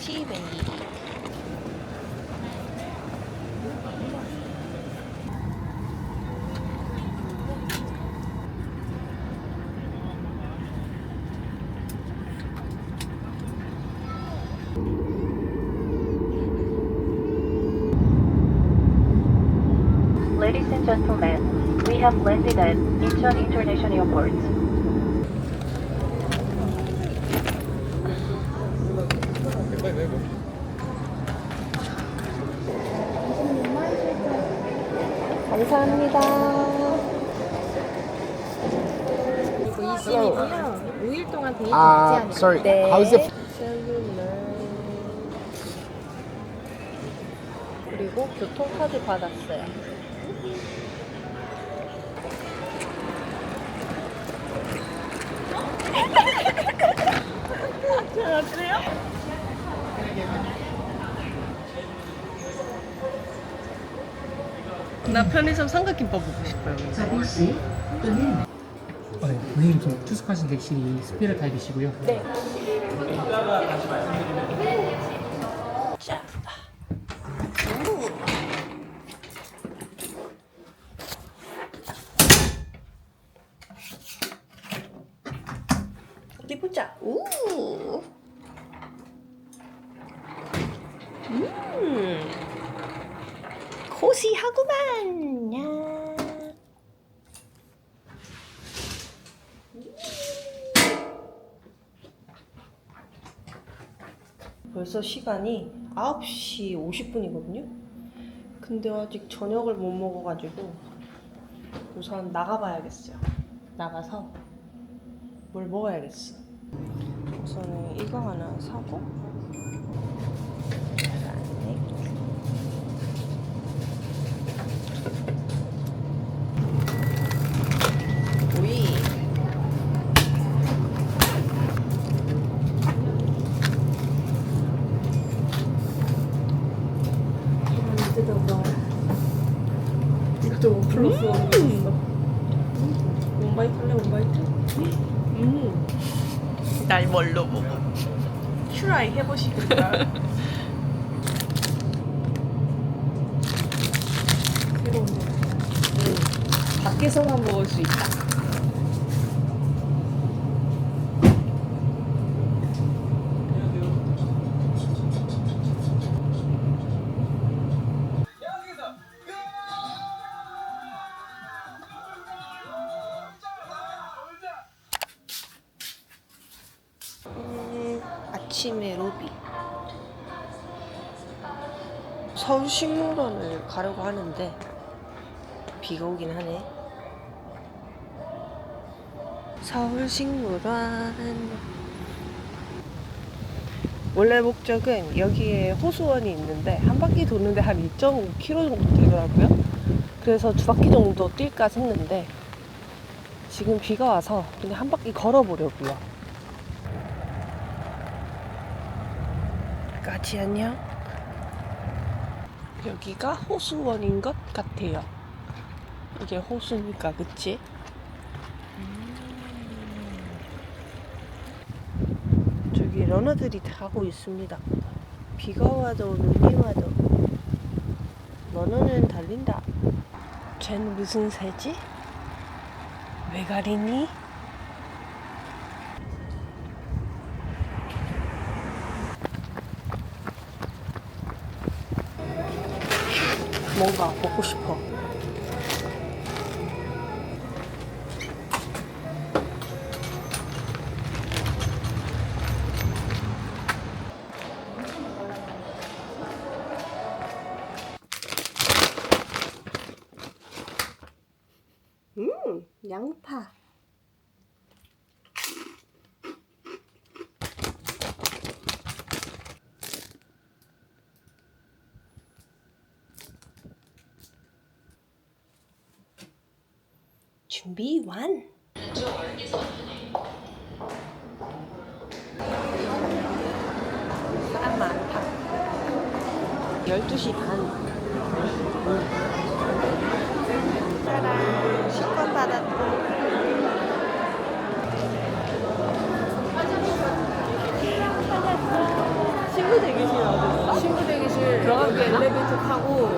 치뱅이. Ladies and gentlemen, we have landed at Incheon International Airport. 감사합니다. 그리고 이 시이고요. 5일 동안 데이트 유지하는 Sorry. 네. How's it? 그리고 교통카드 받았어요. 어때요? 나 편의점 삼각김밥 먹고 싶어요. 네, 고객님 좀 투숙하신 객실이 스피드 타입이시고요. 네. 자. 어디 보자. 우. 코시하구만. 야. 벌써 시간이 9시 50분이거든요. 근데 아직 저녁을 못 먹어가지고 우선 나가봐야겠어요. 나가서 뭘 먹어야겠어. 우선은 이거 하나 사고 오이 이것도 플러스 원이었어. 원바이트 할래? 원바이트? 날 뭘로 보고 트라이 해보시겠다. 새로운 밖에서만 먹을 수 있다. 아침에 로비 서울식물원을 가려고 하는데 비가 오긴 하네. 서울식물원 원래 목적은 여기에 호수원이 있는데 한 바퀴 도는데 한 2.5km 정도 되더라고요. 그래서 2바퀴 정도 뛸까 했는데 지금 비가 와서 그냥 한 바퀴 걸어보려고요. 까지 안녕. 여기가 호수원인 것 같아요. 이게 호수니까 그치? 저기 러너들이 타고 있습니다. 비가 와도 눈이 와도 러너는 달린다. 쟤는 무슨 새지? 왜 가리니? 뭔가 먹고 싶어. 양파. 준비 완. 사람 많다. 12시 반. 짜란, 식권 받았다. 친구 되게 들어가서 엘리베이터 타고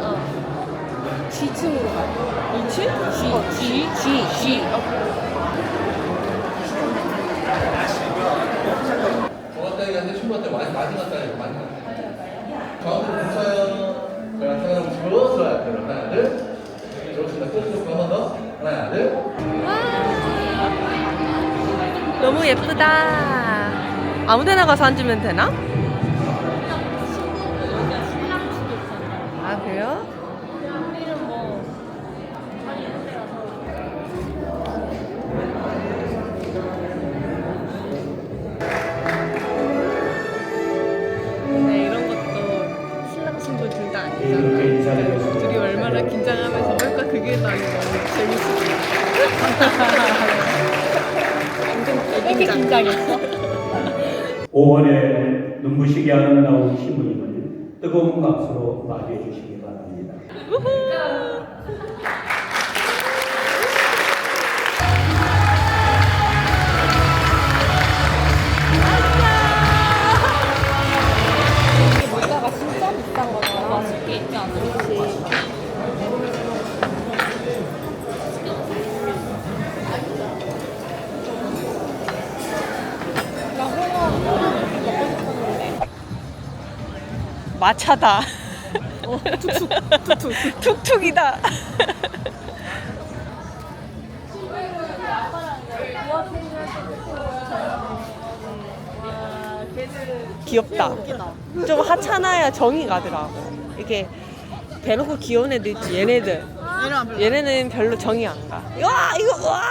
G층으로 가요. 2층? G. 정확하게 친구한테 많이 갔다니까 많이 갔다. 가운데 붙여요. 그럼 하나 붙이고 좋아요. 그럼 하나 둘. 좋습니다. 꾹꾹 한번 더. 하나 둘. 너무 예쁘다. 아무데나 가서 앉으면 되나? 아 그래요? 네, 이런 것도 신랑 신부 둘 다 아니잖아. 둘이 얼마나 긴장하면서 뭘까 그게 너무 재밌어. 이렇게 긴장했어? 5월에 눈부시게 아름다운 신부님을 뜨거운 박수로 맞이해 주시기 바랍니다. 물가가 진짜 비싼 거잖아. 맛있게 있지 않아? 그렇지. 마차다. 툭툭이다. 귀엽다. 좀 하찮아야 정이 가더라고. 이렇게 대놓고 귀여운 애들 있지. 얘네는 별로 정이 안 가. 와 이거 와.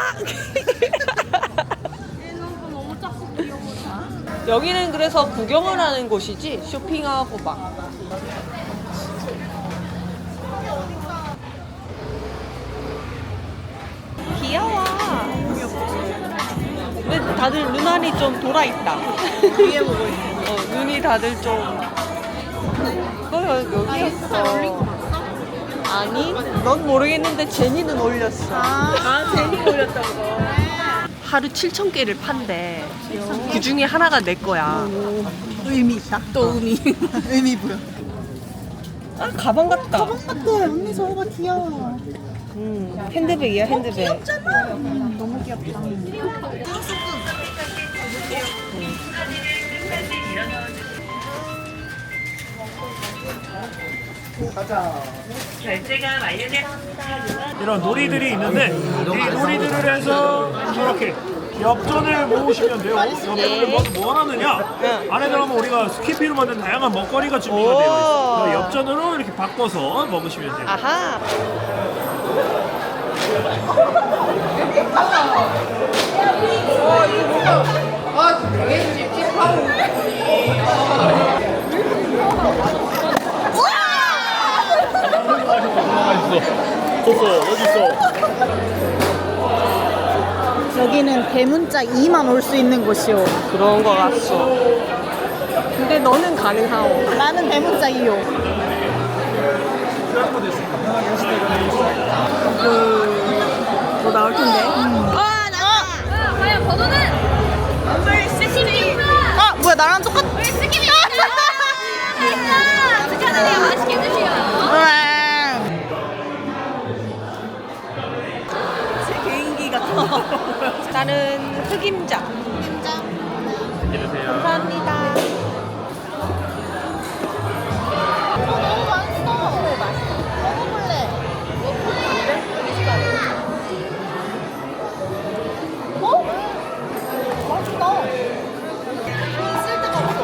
여기는 그래서 구경을 하는 곳이지 쇼핑하고 막. 귀여워. 근데 다들 눈알이 좀 돌아 있다. 위에 보고 있어. 눈이 다들 좀. 여기 있어. 아니, 넌 모르겠는데 제니는 올렸어. 제니 올렸다고. 하루 7,000개를 판대. 그 중에 하나가 내 거야. 의미 있다. 또 의미 부여. 아, 가방 같다. 가방 같아. 언니 저거 봐 귀여워. 핸드백이야, 핸드백. 귀엽잖아. 너무 귀엽다. 이런 놀이들이 있는데 이 놀이들을 해서 이렇게 엽전을 모으시면 돼요. 엽전을 뭐 하느냐? 안에 들어가면 우리가 스키피로 만든 다양한 먹거리가 준비가 되어 있어요. 그 엽전으로 이렇게 바꿔서 먹으시면 돼요. 아하. 여기는 대문자 2만 올 수 있는 곳이요. 그런 거 같소. 근데 너는 가능하오. 나는 대문자 2요. 뭐 나올 텐데. 과연 번호는 뭐야 나랑 똑같아. 축하드려요. 맛있게 드세요. 나는 흑임자. 감사합니다. 너무 맛있어. 먹어볼래. 맛있다. 쓸 데가 없어.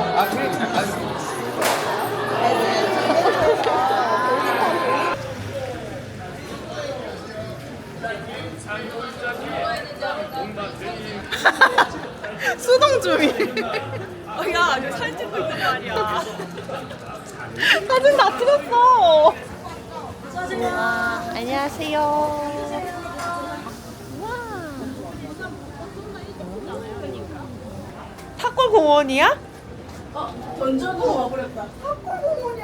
수동 주의. 야, 이거 사진 찍고 있단 말이야. 사진 다 찍었어. 안녕하세요. 탑골공원이야? 전주도 와버렸다.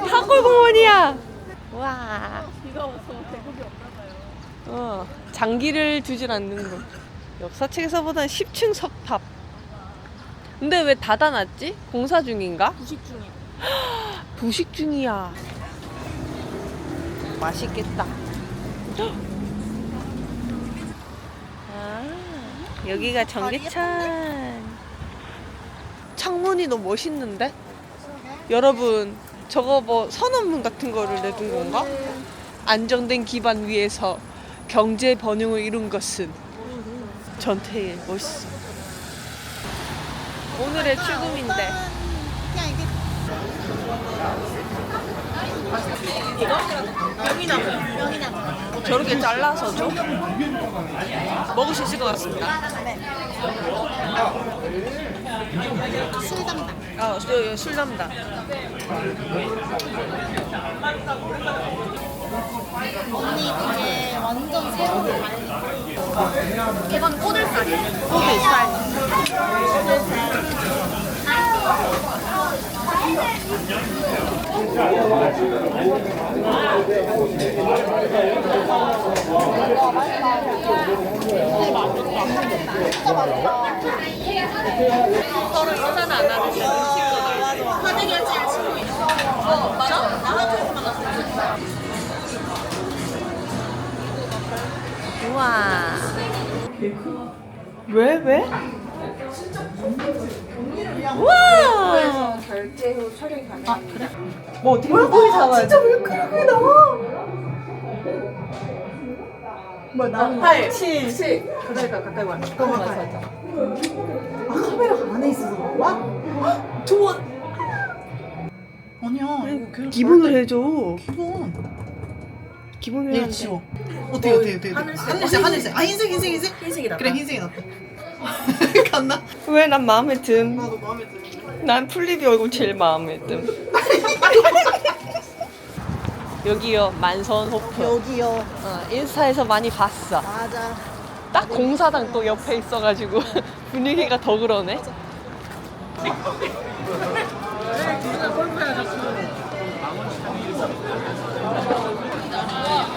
탑골공원이야. 와. 비가 와서 대국이 없나봐요. 장기를 두질 않는 곳. 역사책에서보다는 10층 석탑. 근데 왜 닫아놨지? 공사 중인가? 부식 중이야. 부식 중이야. 맛있겠다. 아, 여기가 전기찬. 창문이 너무 멋있는데? 여러분, 저거 뭐 선언문 같은 거를 내둔 건가? 안정된 기반 위에서 경제 번영을 이룬 것은 전태일. 멋있어. 오늘의 출금인데. 이거? 명이나무. 저렇게 잘라서 줘? 먹을 수 있을 것 같습니다. 술 담당. 술 담당. 언니 이게 완전 새로운 이건 꼬들살이에요. 서로 인사는 안 하는데 친구가. 화내기 할지 친구 있어. 맞아? 나와줘서 만났어. 우와. 왜? 우와. 결제 후 촬영이 가능합니다. 그래? 뭐 어떻게 물고기 잡아야 돼? 진짜 물고기 나와. 나 8, 7. 그러니까 가까이 와. 조금만 살짝. 카메라가 안에 있어서 그런가? 좋아. 아니야. 이거 그냥 기본을 해줘. 기본을 이거 해야 지워. 어떻게. 하늘색. 아, 흰색. 흰색이다. 그래, 흰색이 낫다. 갔나? 왜 난 마음에 든? 나도 마음에 드네. 난 풀립이 얼굴 제일 마음에 든. 여기요, 만선호프. 여기요. 인스타에서 많이 봤어. 맞아. 딱 공사장 또 옆에 있어가지고 분위기가 더 그러네.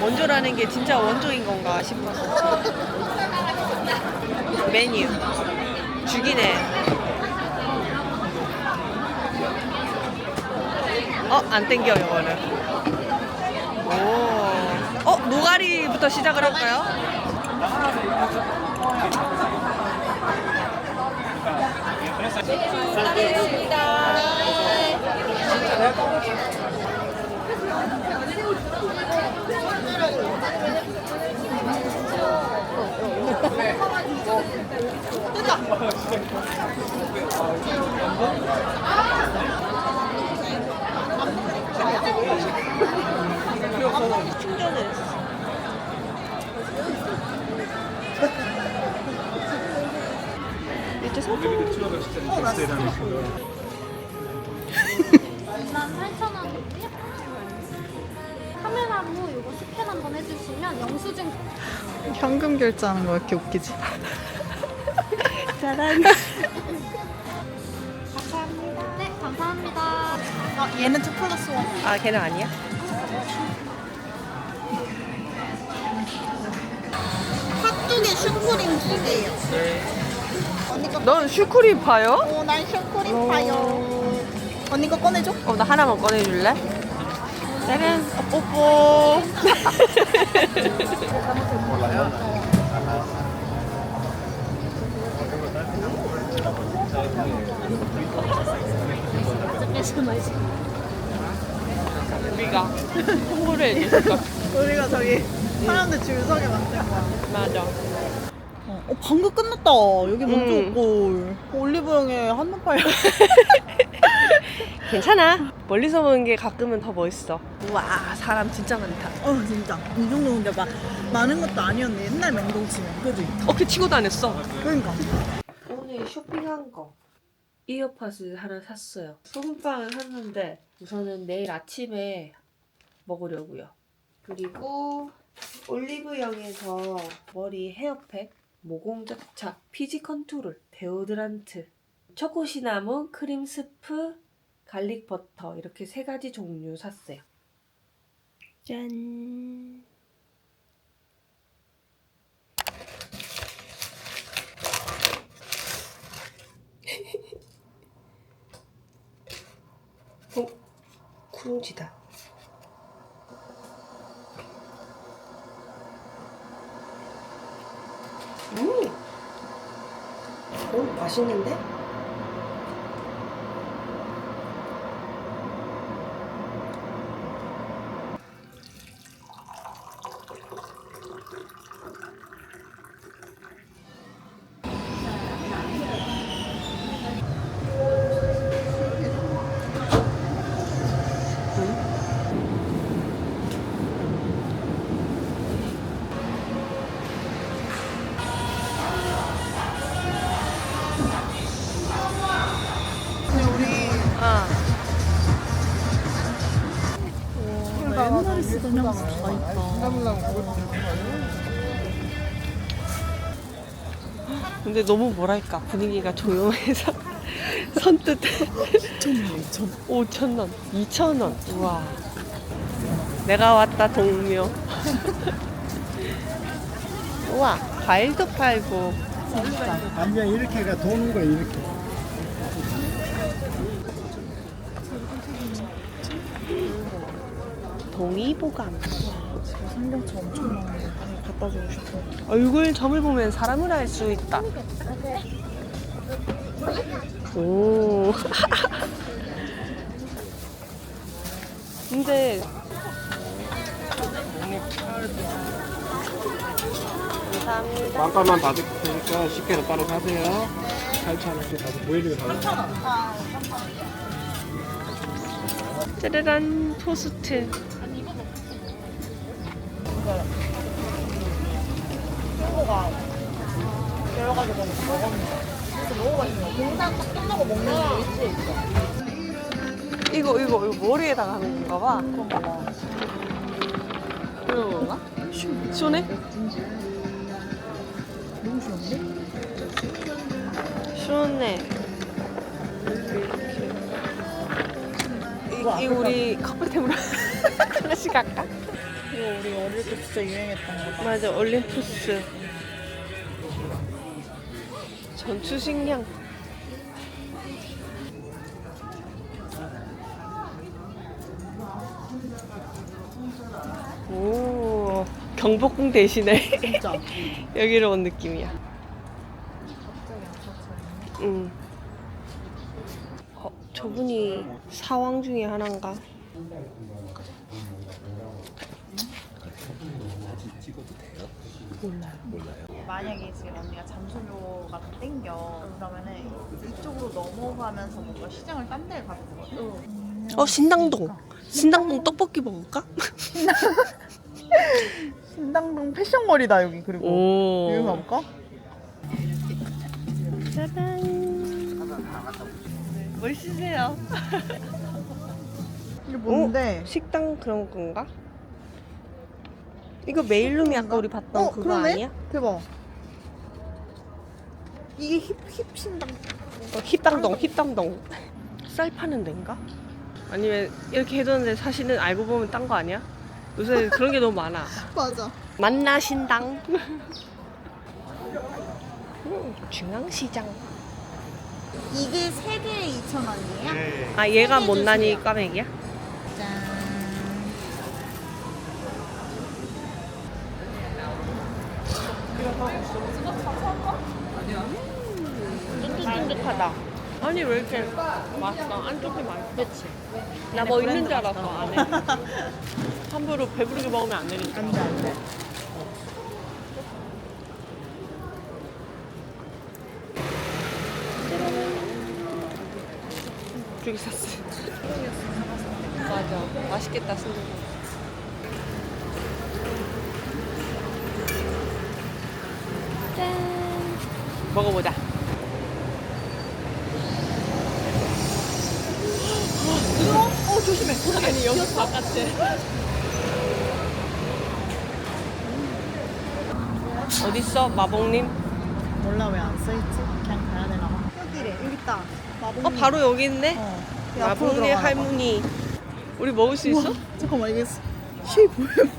원조라는 게 진짜 원조인 건가 싶어서. 메뉴 죽이네. 안 땡겨 이거는. 오. 노가리부터 시작을 할까요? 충전을 했어. 이제 사진. 18,000원이고요. 카메라로 이거 스캔 한번 해주시면 영수증 현금 결제하는 거 왜 이렇게 웃기지? 짜란. 감사합니다. 네, 감사합니다. 얘는 2+1. 아, 걔는 아니야? 팥두개 슈크림 2개요. 언니 거. 넌 슈크림 파요? 난 슈크림 파요. 언니 거 꺼내줘. 나 하나만 꺼내줄래? 짜란. 뽀뽀. 우리가 홍보를 해줄까? 우리가 저기 사람들 줄 서게 만든 거야. 맞아. 방금 끝났다. 여기 먼저 올걸. 올리브영에 한눈 팔려. 괜찮아. 멀리서 보는 게 가끔은 더 멋있어. 우와, 사람 진짜 많다. 진짜. 이 정도면 근데 막 많은 것도 아니었네. 옛날 맹동치면. 그지? 어깨 치고 다녔어. 그러니까. 오늘 쇼핑한 거. 이어팟을 하나 샀어요. 소금빵을 샀는데 우선은 내일 아침에 먹으려고요. 그리고 올리브영에서 머리 헤어팩, 모공접착, 피지 컨투롤, 데오드란트, 초코 시나몬, 크림 스프, 갈릭 버터 이렇게 3가지 종류 샀어요. 짠. 쿵지다. 맛있는데? 아. 나 옛날에 쓰던 향수 다 있다. 근데 너무 뭐랄까 분위기가 조용해서 선뜻 5,000원, 2,000원. 우와. 내가 왔다 동묘. 우와, 과일도 팔고. 완전 이렇게가 도는 거야 이렇게. 동의보감. 삼겹살 엄청 많은데 갖다 주고 싶어. 얼굴 점을 보면 사람을 알 수 있다. 오. 근데 감사합니다. 빵값만 받을 테니까 쉽게 따로 사세요. 8,000원씩 다시 보여주게 달라요. 짜라란 토스트. 친구가 여러 가지 먹었는데 그래서 먹어가지고 공산 딱 끝나고 먹는 게 일주일 있어. 이거 머리에다가 하는 건가 봐. 그런가 봐. 그런 건가? 시원해? 너무 시원한데? 시원해. 이 우리 커플템으로 하나씩 할까? 이거 우리 어릴 때 진짜 유행했던 거다. 맞아, 올림푸스. 전투식량. 오, 경복궁 대신에 진짜. 여기로 온 느낌이야. 응. 저분이 사왕 중에 하나인가? 만약에 지금 언니가 잠수료가 땡겨 그러면은 이쪽으로 넘어가면서 뭔가 시장을 딴 데를 가도 되거든. 신당동. 신당동 떡볶이 먹을까? 신당동 패션머리다 여기. 그리고 오. 여기 가볼까? 짜잔. 멋있으세요. 이게 뭔데? 식당 그런 건가? 이거 메일룸이 아까 우리 봤던 그거 그러네? 아니야? 대박. 이게 힙 신당. 힙당동. 쌀 파는 데인가? 아니면 이렇게 해뒀는데 사실은 알고 보면 딴 거 아니야? 요새 그런 게 너무 많아. 맞아. 만나 신당. 중앙시장. 이게 3개에 2,000원이에요? 아, 얘가 세 개 못난이 주세요. 까맥이야? 짠. 쫀득쫀득하다. 아니 왜 이렇게 맛있어? 안쪽이 맛있어. 그치. 나 뭐 있는 줄 알았어 안에. 함부로 배부르게 먹으면 안 되니까. 안 돼, 안 돼. 저기 샀어. 맞아. 맛있겠다 순두부. 짠. 먹어보자. 조심해. 아니 여기 바깥에. 어딨어 마봉님? 몰라 왜 안 써있지? 그냥 가야 되나 봐. 여기래. 여기 있다. 마봉님. 바로 여기 있네. 이 앞으로 마봉님 들어가나 봐. 할머니. 우리 먹을 수 있어? 우와, 잠깐만 이게 쉐이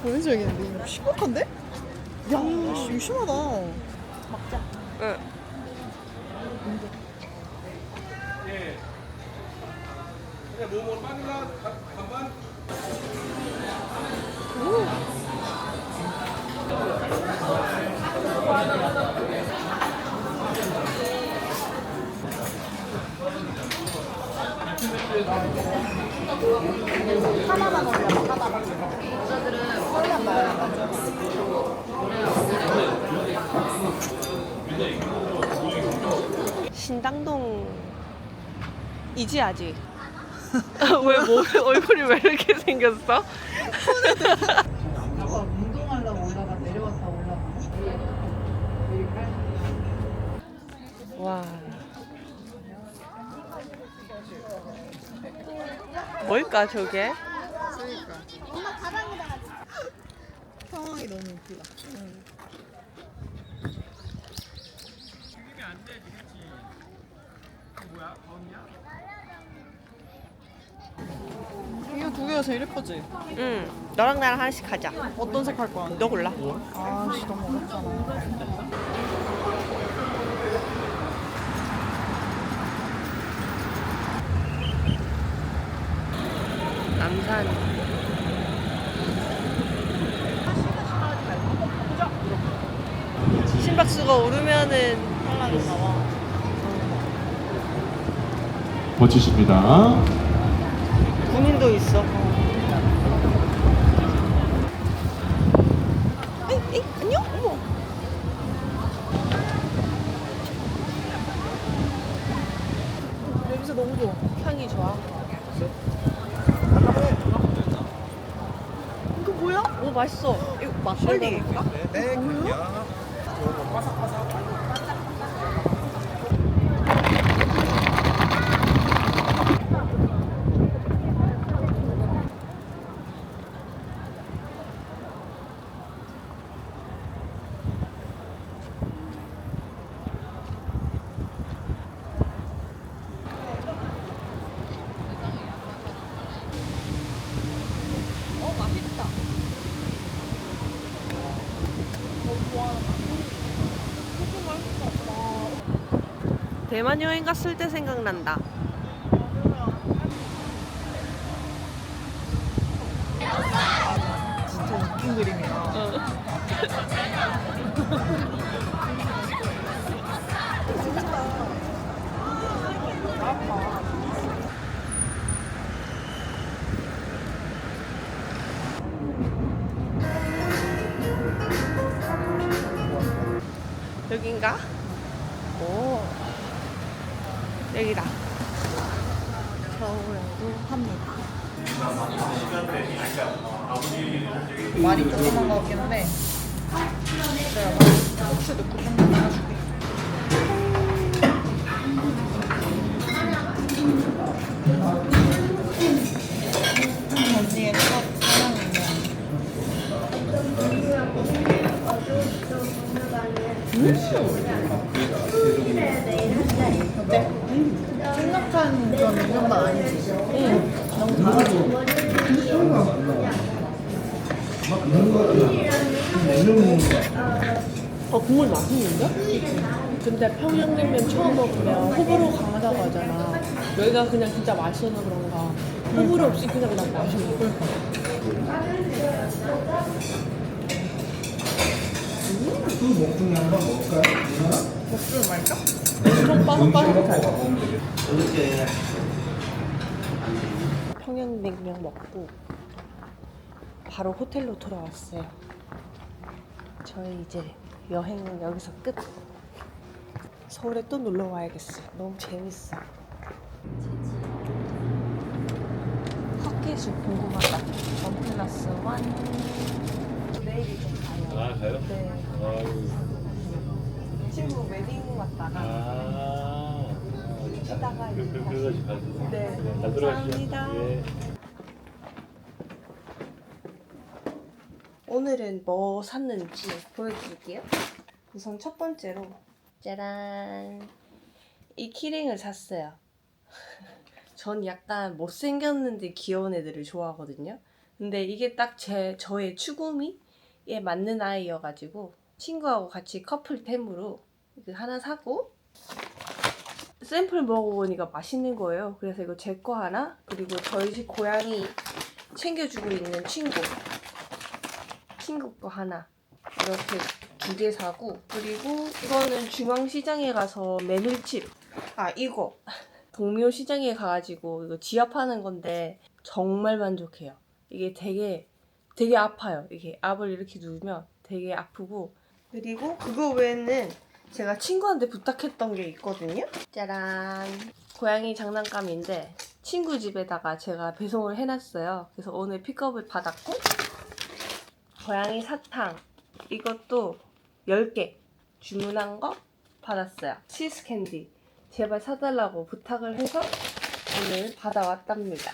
보여줘야겠는데. 이거 심각한데? 야, 이거 심하다. 먹자. 응. 하나만 올려봐, 하나만. 여자들은 펄만 말안 가져. 신당동 이지 아직. 왜 얼굴이 왜 이렇게 생겼어? 아까 운동하려고 올라가 내려왔다 올라가. 와. 뭘까 저게? 상황이 너무 웃기다. 이거 두 개가 제일 예쁘지? 응. 너랑 나랑 하나씩 하자. 어떤 색 할 거야? 너 골라. 아씨 너무 어렵잖아. 남산. 심박수가 오르면은 빨라졌나 봐. 멋지십니다. 군인도 있어. 에이, 안녕? 어머. 냄새 너무 좋아. 향이 좋아. 이거 뭐야? 오, 맛있어. 이거 막걸리인가? 대만 여행 갔을 때 생각난다. 진짜 웃긴 그림이야. 여긴가? 오. 여기다. 서울에도 합니다. 많이 조그만 거 같긴 한데 내가 혹시 넣고 좀 해줄게. 언니의 첫 사랑이네. 어때? 생각한 그런 냉면만 아니지? 응. 너무 달아. 국물 맛있는데? 근데 평양냉면 처음 먹으면 호불호 강하다고 하잖아. 여기가 그냥 진짜 맛있어서 그런가. 호불호 없이 그냥 맛있는 거. 목줄 말까? 엄청 바삭바삭해. 평양냉면 먹고 바로 호텔로 돌아왔어요. 저희 이제 여행은 여기서 끝. 서울에 또 놀러 와야겠어요. 너무 재밌어. 헛개수 궁금하다. 원 플러스 원. 내일 이제 가요. 아, 가요? 네. 아유. 친구 웨딩 왔다가 쉬다가 이제 다시. 그래가지고 가세요. 네. 잘 들어가시죠. 감사합니다. 예. 오늘은 뭐 샀는지 보여드릴게요. 우선 첫 번째로 짜란, 이 키링을 샀어요. 전 약간 못생겼는데 귀여운 애들을 좋아하거든요. 근데 이게 딱 저의 추구미에 맞는 아이여가지고 친구하고 같이 커플템으로 하나 사고, 샘플 먹어보니까 맛있는 거예요. 그래서 이거 제 거 하나, 그리고 저희 집 고양이 챙겨주고 있는 친구 거 하나, 이렇게 2개 사고, 그리고 이거는 중앙시장에 가서 메밀칩, 이거 동묘시장에 가가지고 이거 지압하는 건데 정말 만족해요. 이게 되게 아파요. 이게 압을 이렇게 누르면 되게 아프고, 그리고 그거 외에는 제가 친구한테 부탁했던 게 있거든요. 짜란! 고양이 장난감인데 친구 집에다가 제가 배송을 해놨어요. 그래서 오늘 픽업을 받았고, 고양이 사탕 이것도 10개 주문한 거 받았어요. 치즈 캔디 제발 사달라고 부탁을 해서 오늘 받아왔답니다.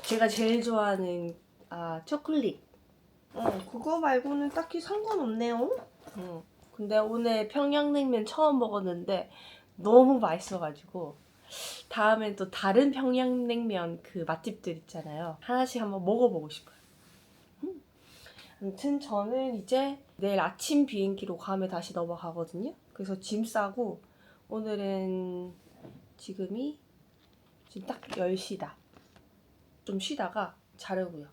제가 제일 좋아하는 초콜릿. 그거 말고는 딱히 상관없네요. 근데 오늘 평양냉면 처음 먹었는데 너무 맛있어가지고 다음엔 또 다른 평양냉면 그 맛집들 있잖아요. 하나씩 한번 먹어보고 싶어요. 아무튼 저는 이제 내일 아침 비행기로 괌에 다시 넘어가거든요. 그래서 짐 싸고 오늘은 지금 딱 10시다. 좀 쉬다가 자려고요.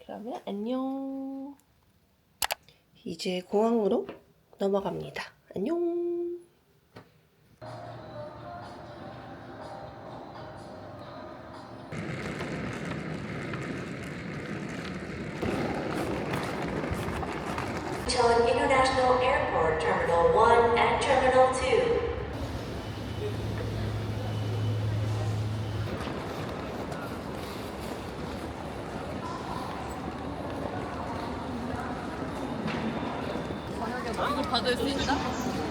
그러면 안녕. 이제 공항으로 넘어갑니다. 안녕. Incheon International Airport Terminal 1 and Terminal 2.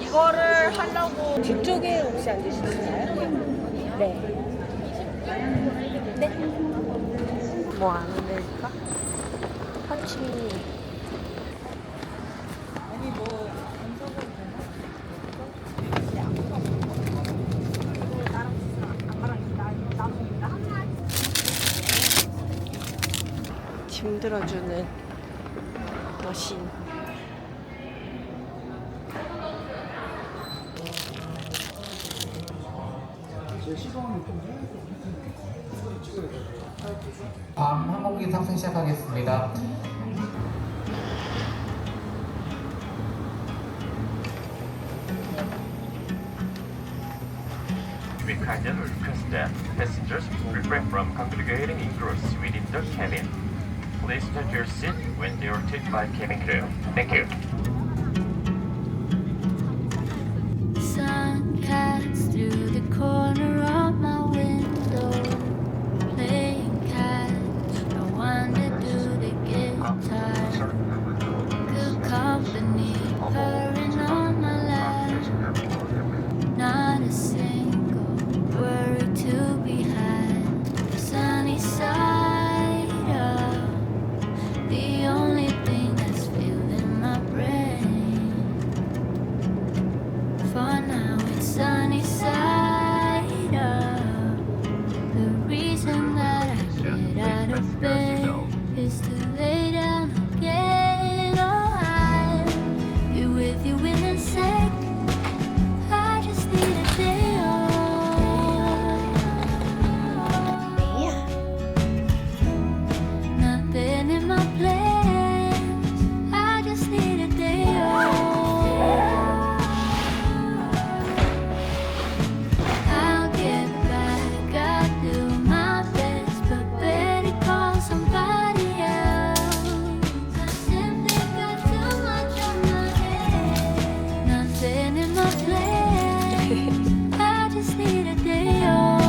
이거를 하려고 뒤쪽에 혹시 앉으시나요? 네. 네. 뭐 안 될까? 파치. 짐 들어주는 머신. 다음 항공기 탑승 시작하겠습니다. We kindly request that passengers refrain from congregating in groups within the cabin. Please take your seat when they are taken by cabin crew. Thank you. Sun cuts through the corner of my window, playing catch. I wonder, do they get tired? Good company, purring on my lap. Not a single worry to be had. The sunny side up, the only thing that's filling my brain. For now it's sunny side up. The reason that I get out of bed is to lay down again. Oh, I'll be with you in a sec. I just need a day off. Nothing in my plans. I just need a day off. I'll get back, I'll do my best, but better call somebody else. I simply got too much on my head. Nothing in my plans. I just need a day off.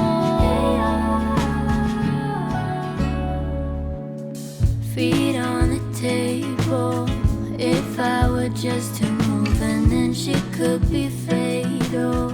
Feet on the table. If I were just to move, and then she could be fatal.